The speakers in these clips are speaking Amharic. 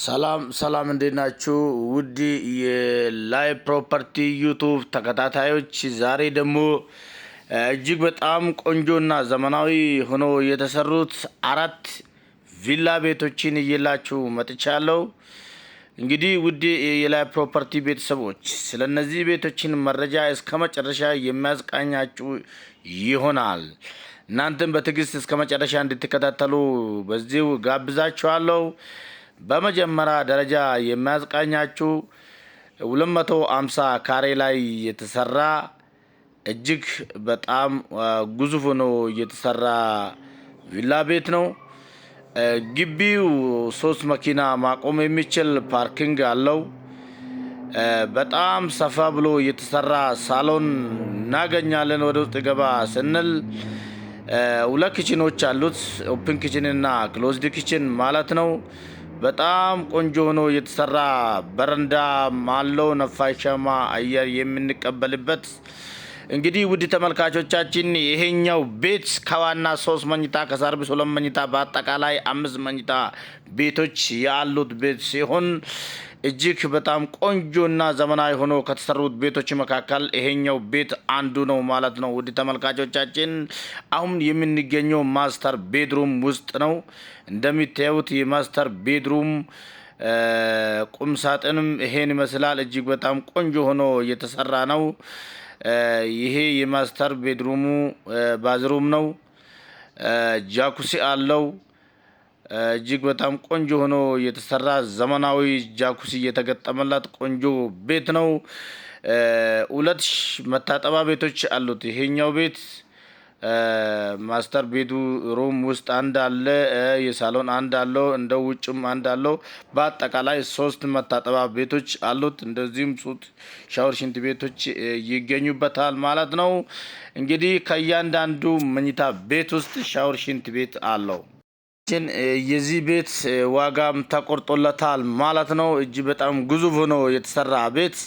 ሰላም እንዴት ናችሁ? ውድ የላይ ፕሮፐርቲ ዩቱብ ተከታታዮች፣ ዛሬ ደግሞ እጅግ በጣም ቆንጆና ዘመናዊ ሆኖ የተሰሩት አራት ቪላ ቤቶችን እየላችሁ መጥቻለሁ። እንግዲህ ውድ የላይ ፕሮፐርቲ ቤተሰቦች ስለነዚህ ቤቶችን መረጃ እስከ መጨረሻ የሚያስቃኛችሁ ይሆናል። እናንተም በትዕግስት እስከ መጨረሻ እንድትከታተሉ በዚሁ ጋብዛችኋለሁ። በመጀመሪያ ደረጃ የሚያስቃኛችሁ 250 ካሬ ላይ የተሰራ እጅግ በጣም ግዙፍ ነው የተሰራ ቪላ ቤት ነው። ግቢው 3 መኪና ማቆም የሚችል ፓርኪንግ አለው። በጣም ሰፋ ብሎ የተሰራ ሳሎን እናገኛለን። ወደ ውስጥ ገባ ስንል 2 ኪችኖች አሉት። ኦፕን ኪችን እና ክሎዝድ ኪችን ማለት ነው። በጣም ቆንጆ ሆኖ የተሰራ በረንዳ አለው፣ ነፋሻማ አየር የምንቀበልበት። እንግዲህ ውድ ተመልካቾቻችን ይሄኛው ቤት ከዋና 3 መኝታ ከሰርቪስ 2 መኝታ በአጠቃላይ 5 መኝታ ቤቶች ያሉት ቤት ሲሆን እጅግ በጣም ቆንጆና ዘመናዊ ሆኖ ከተሰሩት ቤቶች መካከል ይሄኛው ቤት አንዱ ነው ማለት ነው። ውድ ተመልካቾቻችን አሁን የምንገኘው ማስተር ቤድሩም ውስጥ ነው። እንደሚታዩት የማስተር ቤድሩም ቁም ሳጥንም ይሄን ይመስላል። እጅግ በጣም ቆንጆ ሆኖ የተሰራ ነው። ይሄ የማስተር ቤድሩሙ ባዝሩም ነው። ጃኩሲ አለው። እጅግ በጣም ቆንጆ ሆኖ የተሰራ ዘመናዊ ጃኩሲ የተገጠመላት ቆንጆ ቤት ነው። 2 መታጠቢያ ቤቶች አሉት። ይሄኛው ቤት ማስተር ቤድሩም ውስጥ አንድ አለ፣ የሳሎን አንድ አለው፣ እንደ ውጭም አንድ አለው። በአጠቃላይ 3 መታጠቢያ ቤቶች አሉት። እንደዚህም ሻወር፣ ሽንት ቤቶች ይገኙበታል ማለት ነው። እንግዲህ ከእያንዳንዱ መኝታ ቤት ውስጥ ሻወር፣ ሽንት ቤት አለው። የዚህ ቤት ዋጋም ተቆርጦለታል ማለት ነው። እጅግ በጣም ግዙፍ ሆኖ የተሰራ ቤት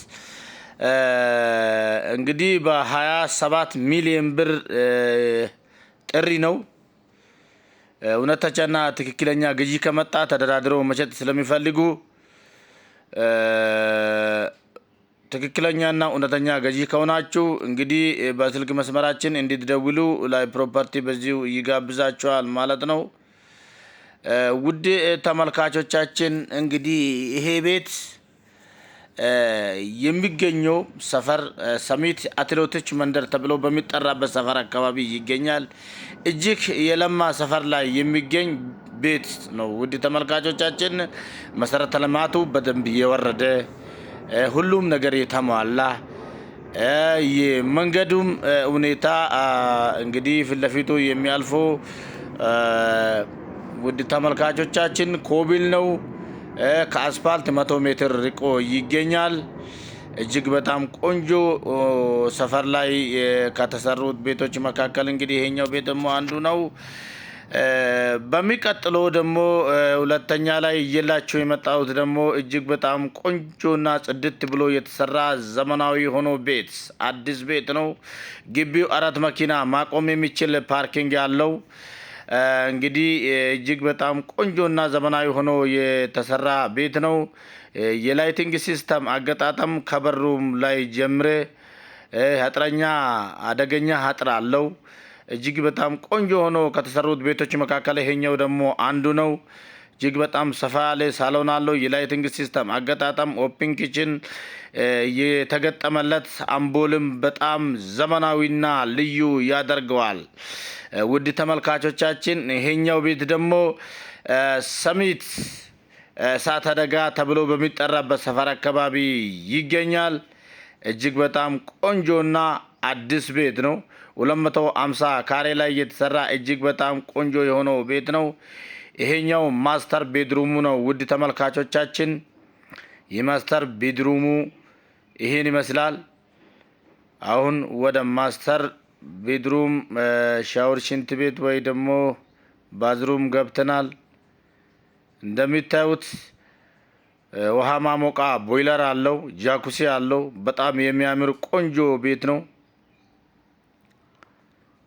እንግዲህ በ27 ሚሊዮን ብር ጥሪ ነው። እውነተኛና ትክክለኛ ግዢ ከመጣ ተደራድረው መሸጥ ስለሚፈልጉ ትክክለኛና እውነተኛ ገዢ ከሆናችሁ እንግዲህ በስልክ መስመራችን እንድትደውሉ ላይ ፕሮፐርቲ በዚሁ ይጋብዛችኋል ማለት ነው። ውድ ተመልካቾቻችን እንግዲህ ይሄ ቤት የሚገኘው ሰፈር ሰሚት አትሌቶች መንደር ተብሎ በሚጠራበት ሰፈር አካባቢ ይገኛል። እጅግ የለማ ሰፈር ላይ የሚገኝ ቤት ነው። ውድ ተመልካቾቻችን መሰረተ ልማቱ በደንብ የወረደ፣ ሁሉም ነገር የተሟላ፣ የመንገዱም ሁኔታ እንግዲህ ፊት ለፊቱ የሚያልፈው ውድ ተመልካቾቻችን ኮብል ነው። ከአስፋልት 100 ሜትር ርቆ ይገኛል። እጅግ በጣም ቆንጆ ሰፈር ላይ ከተሰሩት ቤቶች መካከል እንግዲህ ይሄኛው ቤት ደግሞ አንዱ ነው። በሚቀጥለው ደግሞ ሁለተኛ ላይ እየላችሁ የመጣሁት ደግሞ እጅግ በጣም ቆንጆና ጽድት ብሎ የተሰራ ዘመናዊ ሆኖ ቤት አዲስ ቤት ነው። ግቢው 4 መኪና ማቆም የሚችል ፓርኪንግ ያለው እንግዲህ እጅግ በጣም ቆንጆና ዘመናዊ ሆኖ የተሰራ ቤት ነው። የላይቲንግ ሲስተም አገጣጠም ከበሩም ላይ ጀምሬ አጥረኛ አደገኛ አጥር አለው። እጅግ በጣም ቆንጆ ሆኖ ከተሰሩት ቤቶች መካከል ይሄኛው ደግሞ አንዱ ነው። እጅግ በጣም ሰፋ ያለ ሳሎን አለው። የላይቲንግ ሲስተም አገጣጠም ኦፕን ኪችን የተገጠመለት አምፖልም በጣም ዘመናዊና ልዩ ያደርገዋል። ውድ ተመልካቾቻችን ይሄኛው ቤት ደግሞ ሰሚት እሳት አደጋ ተብሎ በሚጠራበት ሰፈር አካባቢ ይገኛል። እጅግ በጣም ቆንጆና አዲስ ቤት ነው። 250 ካሬ ላይ የተሰራ እጅግ በጣም ቆንጆ የሆነው ቤት ነው። ይሄኛው ማስተር ቤድሩሙ ነው። ውድ ተመልካቾቻችን የማስተር ቤድሩሙ ይሄን ይመስላል። አሁን ወደ ማስተር ቤድሩም ሻወር፣ ሽንት ቤት ወይ ደግሞ ባዝሩም ገብተናል። እንደሚታዩት ውሃ ማሞቃ ቦይለር አለው፣ ጃኩሲ አለው። በጣም የሚያምር ቆንጆ ቤት ነው።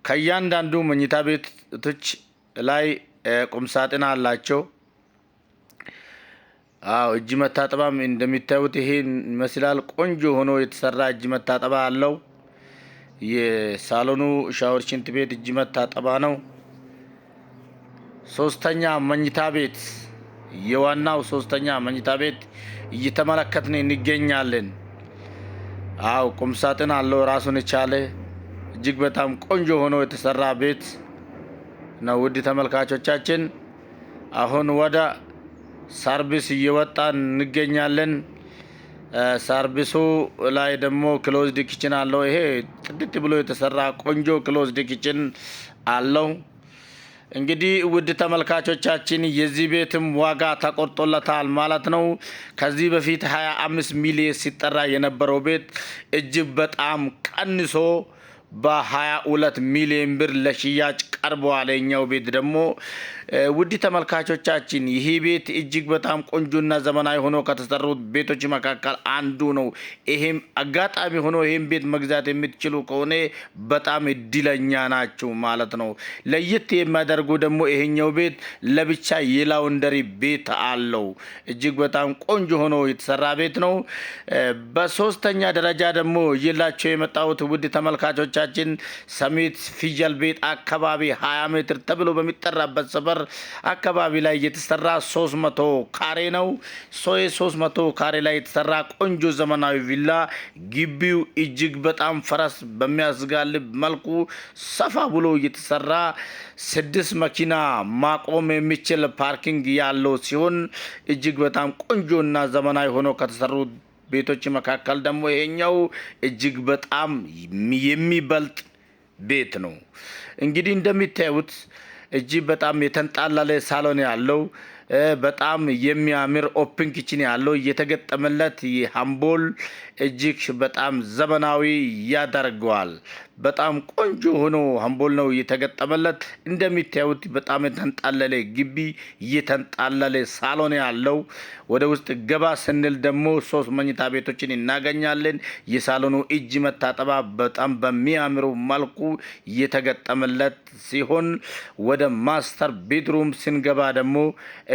ከእያንዳንዱ መኝታ ቤቶች ላይ ቁም ሳጥን አላቸው። እጅ መታጠባም እንደሚታዩት ይሄን ይመስላል። ቆንጆ ሆኖ የተሰራ እጅ መታጠባ አለው። የሳሎኑ ሻወር ሽንት ቤት እጅ መታጠባ ነው። ሶስተኛ መኝታ ቤት የዋናው ሶስተኛ መኝታ ቤት እየተመለከትን እንገኛለን። ቁም ሳጥን አለው ራሱን የቻለ እጅግ በጣም ቆንጆ ሆኖ የተሰራ ቤት ነው። ውድ ተመልካቾቻችን አሁን ወደ ሰርቪስ እየወጣን እንገኛለን። ሰርቪሱ ላይ ደግሞ ክሎዝድ ኪችን አለው። ይሄ ጥድት ብሎ የተሰራ ቆንጆ ክሎዝድ ኪችን አለው። እንግዲህ ውድ ተመልካቾቻችን የዚህ ቤትም ዋጋ ተቆርጦለታል ማለት ነው። ከዚህ በፊት 25 ሚሊዮን ሲጠራ የነበረው ቤት እጅግ በጣም ቀንሶ በ22 ሚሊዮን ብር ለሽያጭ ቀርቧል። የኛው ቤት ደግሞ ውድ ተመልካቾቻችን ይሄ ቤት እጅግ በጣም ቆንጆና ዘመናዊ ሆኖ ከተሰሩት ቤቶች መካከል አንዱ ነው። ይሄም አጋጣሚ ሆኖ ይሄን ቤት መግዛት የምትችሉ ከሆነ በጣም እድለኛ ናችሁ ማለት ነው። ለየት የሚያደርጉ ደግሞ ይሄኛው ቤት ለብቻ የላውንደሪ ቤት አለው። እጅግ በጣም ቆንጆ ሆኖ የተሰራ ቤት ነው። በሶስተኛ ደረጃ ደግሞ ይላችሁ የመጣሁት ውድ ተመልካቾቻችን ሰሚት ፊጀል ቤት አካባቢ 20 ሜትር ተብሎ በሚጠራበት ሰፈር አካባቢ ላይ የተሰራ 300 ካሬ ነው። 300 ካሬ ላይ የተሰራ ቆንጆ ዘመናዊ ቪላ ግቢው እጅግ በጣም ፈረስ በሚያስጋልብ መልኩ ሰፋ ብሎ የተሰራ 6 መኪና ማቆም የሚችል ፓርኪንግ ያለው ሲሆን እጅግ በጣም ቆንጆና ዘመናዊ ሆኖ ከተሰሩ ቤቶች መካከል ደግሞ ይሄኛው እጅግ በጣም የሚበልጥ ቤት ነው። እንግዲህ እንደሚታዩት እጅግ በጣም የተንጣለለ ሳሎን ያለው በጣም የሚያምር ኦፕን ኪችን ያለው እየተገጠመለት የሃምቦል እጅግ በጣም ዘመናዊ ያደርገዋል። በጣም ቆንጆ ሆኖ ሃምቦል ነው እየተገጠመለት። እንደሚታዩት በጣም የተንጣለለ ግቢ እየተንጣለለ ሳሎን ያለው። ወደ ውስጥ ገባ ስንል ደግሞ 3 መኝታ ቤቶችን እናገኛለን። የሳሎኑ እጅ መታጠባ በጣም በሚያምሩ መልኩ እየተገጠመለት ሲሆን ወደ ማስተር ቤድሩም ስንገባ ደግሞ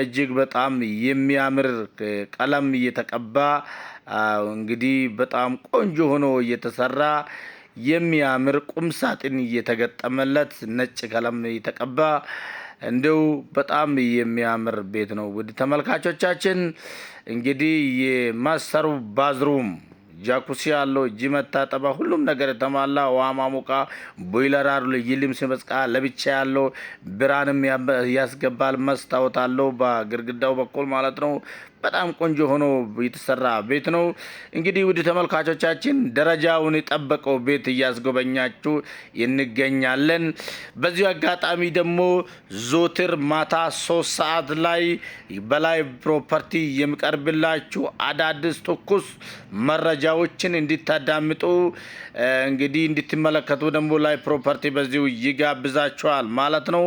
እጅግ በጣም የሚያምር ቀለም እየተቀባ እንግዲህ በጣም ቆንጆ ሆኖ እየተሰራ የሚያምር ቁም ሳጥን እየተገጠመለት ነጭ ቀለም እየተቀባ እንደው በጣም የሚያምር ቤት ነው። ውድ ተመልካቾቻችን እንግዲህ የማስተሩ ባዝሩም ጃኩሲ ያለው እጅ መታጠባ ሁሉም ነገር የተሟላ ውሃ ማሞቃ ቦይለር አለው። ይልምስ መስቃ ለብቻ ያለው ብርሃንም ያስገባል። መስታወት አለው በግድግዳው በኩል ማለት ነው። በጣም ቆንጆ ሆኖ የተሰራ ቤት ነው። እንግዲህ ውድ ተመልካቾቻችን ደረጃውን የጠበቀው ቤት እያስጎበኛችሁ እንገኛለን። በዚህ አጋጣሚ ደግሞ ዞትር ማታ 3 ሰዓት ላይ በላይ ፕሮፐርቲ የሚቀርብላችሁ አዳዲስ ትኩስ መረጃዎችን እንድታዳምጡ እንግዲህ እንድትመለከቱ ደግሞ ላይ ፕሮፐርቲ በዚሁ ይጋብዛችኋል ማለት ነው።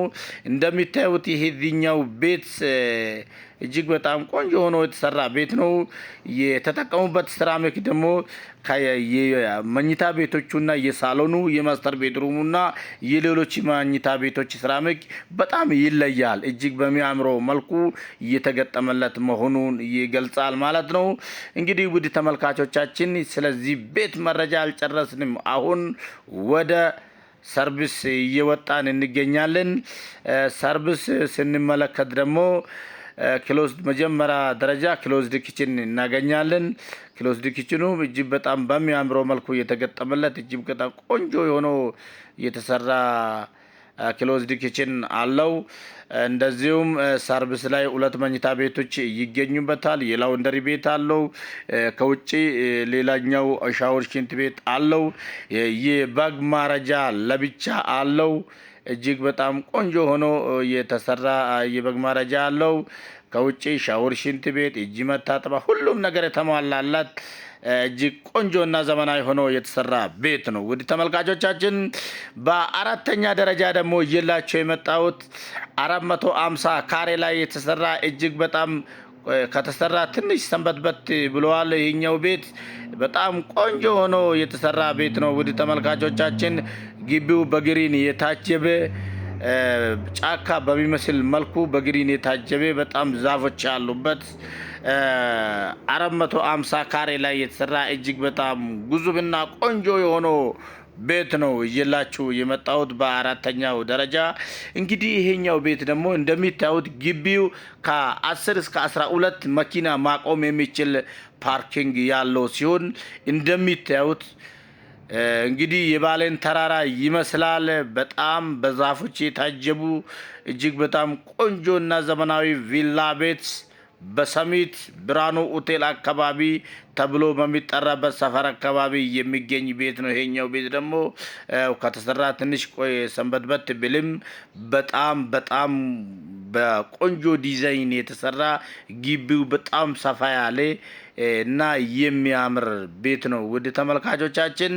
እንደሚታዩት ይሄኛው ቤት እጅግ በጣም ቆንጆ ሆኖ የተሰራ ቤት ነው። የተጠቀሙበት ሴራሚክ ደግሞ የመኝታ ቤቶቹና የሳሎኑ የማስተር ቤድሩሙና የሌሎች መኝታ ቤቶች ሴራሚክ በጣም ይለያል። እጅግ በሚያምረው መልኩ እየተገጠመለት መሆኑን ይገልጻል ማለት ነው። እንግዲህ ውድ ተመልካቾቻችን ስለዚህ ቤት መረጃ አልጨረስንም። አሁን ወደ ሰርቪስ እየወጣን እንገኛለን። ሰርቪስ ስንመለከት ደግሞ ክሎዝድ መጀመሪያ ደረጃ ክሎዝድ ኪችን እናገኛለን። ክሎዝድ ኪችኑ እጅግ በጣም በሚያምረው መልኩ የተገጠመለት እጅግ በጣም ቆንጆ የሆነው የተሰራ ክሎዝድ ኪችን አለው። እንደዚሁም ሰርቪስ ላይ 2 መኝታ ቤቶች ይገኙበታል። የላውንደሪ ቤት አለው። ከውጪ ሌላኛው ሻወር ሽንት ቤት አለው። የበግ ማረጃ ለብቻ አለው። እጅግ በጣም ቆንጆ ሆኖ የተሰራ የበግ ማረጃ አለው። ከውጪ ሻወር ሽንት ቤት እጅ መታጠባ ሁሉም ነገር የተሟላላት እጅግ ቆንጆና ዘመናዊ ሆኖ የተሰራ ቤት ነው። ውድ ተመልካቾቻችን በአራተኛ ደረጃ ደግሞ ይላችሁ የመጣሁት 450 ካሬ ላይ የተሰራ እጅግ በጣም ከተሰራ ትንሽ ሰንበትበት ብለዋል። ይሄኛው ቤት በጣም ቆንጆ ሆኖ የተሰራ ቤት ነው። ውድ ተመልካቾቻችን ግቢው በግሪን የታጀበ ጫካ በሚመስል መልኩ በግሪን የታጀበ በጣም ዛፎች ያሉበት 450 ካሬ ላይ የተሰራ እጅግ በጣም ግዙፍና ቆንጆ የሆነው ቤት ነው እየላችሁ የመጣሁት በአራተኛው ደረጃ። እንግዲህ ይሄኛው ቤት ደግሞ እንደሚታዩት ግቢው ከ10 እስከ 12 መኪና ማቆም የሚችል ፓርኪንግ ያለው ሲሆን እንደሚታዩት እንግዲህ የባሌን ተራራ ይመስላል። በጣም በዛፎች የታጀቡ እጅግ በጣም ቆንጆና ዘመናዊ ቪላ ቤት በሰሚት ብርሃኑ ሆቴል አካባቢ ተብሎ በሚጠራበት ሰፈር አካባቢ የሚገኝ ቤት ነው። ይሄኛው ቤት ደግሞ ከተሰራ ትንሽ ቆይ ሰንበትበት ብልም በጣም በቆንጆ ዲዛይን የተሰራ ግቢው በጣም ሰፋ ያለ እና የሚያምር ቤት ነው። ውድ ተመልካቾቻችን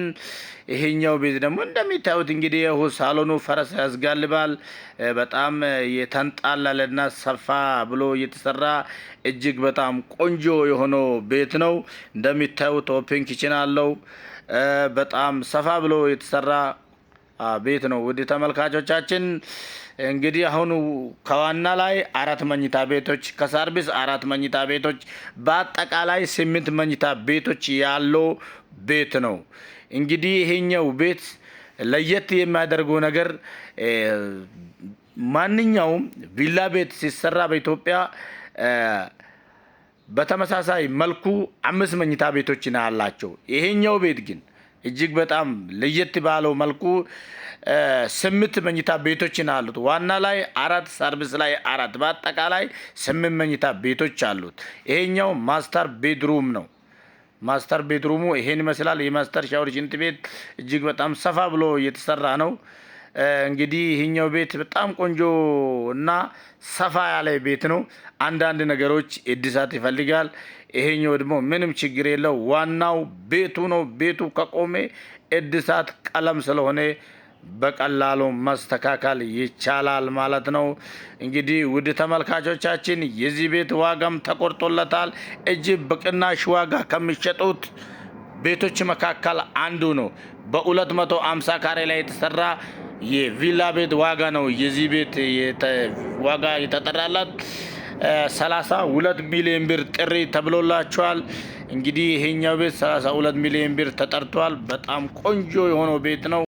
ይሄኛው ቤት ደግሞ እንደሚታዩት እንግዲህ ሳሎኑ ፈረስ ያስጋልባል። በጣም የተንጣለለና ሰፋ ብሎ የተሰራ እጅግ በጣም ቆንጆ የሆነው ቤት ነው። እንደሚታዩት ኦፕን ኪችን አለው። በጣም ሰፋ ብሎ የተሰራ ቤት ነው። ውድ ተመልካቾቻችን እንግዲህ አሁን ከዋና ላይ 4 መኝታ ቤቶች ከሰርቪስ 4 መኝታ ቤቶች በአጠቃላይ 8 መኝታ ቤቶች ያለው ቤት ነው። እንግዲህ ይሄኛው ቤት ለየት የሚያደርገው ነገር ማንኛውም ቪላ ቤት ሲሰራ በኢትዮጵያ በተመሳሳይ መልኩ 5 መኝታ ቤቶች ያላቸው፣ ይሄኛው ቤት ግን እጅግ በጣም ለየት ባለው መልኩ 8 መኝታ ቤቶች አሉት። ዋና ላይ 4 ሰርቪስ ላይ 4 በአጠቃላይ 8 መኝታ ቤቶች አሉት። ይሄኛው ማስተር ቤድሩም ነው። ማስተር ቤድሩሙ ይሄን ይመስላል። የማስተር ሻወር ሽንት ቤት እጅግ በጣም ሰፋ ብሎ የተሰራ ነው። እንግዲህ ይሄኛው ቤት በጣም ቆንጆ እና ሰፋ ያለ ቤት ነው። አንዳንድ ነገሮች እድሳት ይፈልጋል። ይሄኛው ደግሞ ምንም ችግር የለው። ዋናው ቤቱ ነው። ቤቱ ከቆመ እድሳት ቀለም ስለሆነ በቀላሉ ማስተካከል ይቻላል ማለት ነው። እንግዲህ ውድ ተመልካቾቻችን የዚህ ቤት ዋጋም ተቆርጦለታል። እጅግ በቅናሽ ዋጋ ከሚሸጡት ቤቶች መካከል አንዱ ነው። በ250 ካሬ ላይ የተሰራ የቪላ ቤት ዋጋ ነው። የዚህ ቤት ዋጋ የተጠራላት 32 ሚሊዮን ብር ጥሪ ተብሎላቸዋል። እንግዲህ ይሄኛው ቤት 32 ሚሊዮን ብር ተጠርቷል። በጣም ቆንጆ የሆነው ቤት ነው።